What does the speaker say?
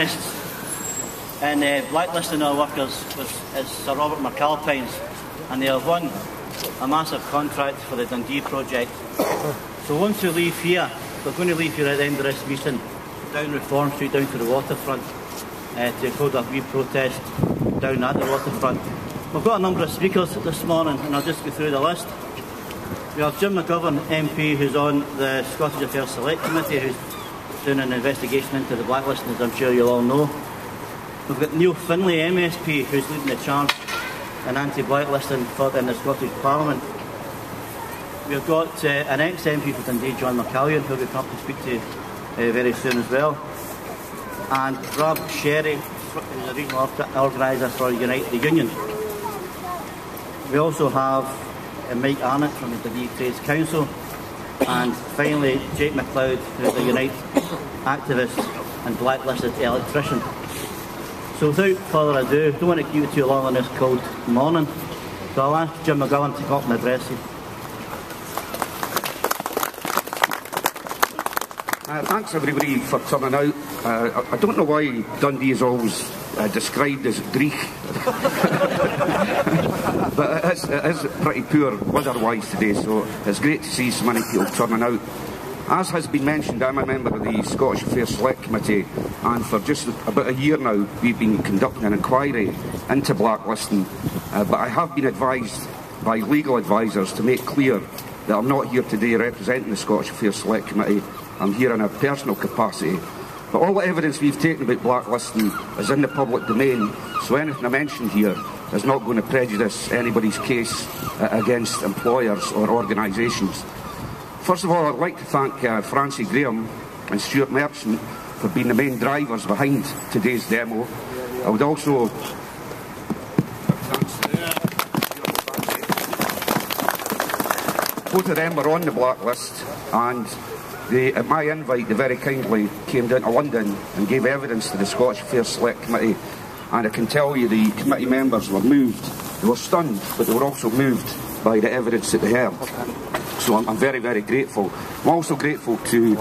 interests in blacklisting our workers is Sir Robert McAlpine's, and they have won a massive contract for the Dundee project. So once we leave here, we're going to leave here at the end of this meeting, down Reform Street, down to the waterfront, to hold a wee protest down at the waterfront. We've got a number of speakers this morning, and I'll just go through the list. We have Jim McGovern MP, who's on the Scottish Affairs Select Committee, who's doing an investigation into the blacklisting, as I'm sure you'll all know. We've got Neil Findlay MSP, who's leading the charge in anti-blacklisting in the Scottish Parliament. We've got an ex-MP for Dundee, John McCallion, who we'll come up to speak to very soon as well. And Rob Sherry, who's a regional organiser for Unite the Union. We also have Mike Arnott from the Dundee Trades Council. And finally, Jake McLeod, who's a Unite activist and blacklisted electrician. So without further ado, don't want to keep you too long on this cold morning, so I'll ask Jim McGovern to come up and address you. Thanks everybody for turning out. I don't know why Dundee is always described as Greek, but it is pretty poor weather-wise today, so it's great to see so many people turning out. As has been mentioned, I'm a member of the Scottish Affairs Select Committee, and for just about a year now we've been conducting an inquiry into blacklisting, but I have been advised by legal advisers to make clear that I'm not here today representing the Scottish Affairs Select Committee. I'm here in a personal capacity. But all the evidence we've taken about blacklisting is in the public domain, so anything I mention here is not going to prejudice anybody's case against employers or organisations. First of all, I'd like to thank Francie Graham and Stuart Merchant for being the main drivers behind today's demo. I would also both of them were on the blacklist, and at my invite they very kindly came down to London and gave evidence to the Scottish Affairs Select Committee, and I can tell you the committee members were moved. They were stunned, but they were also moved by the evidence that they heard. So I'm very, very grateful. I'm also grateful to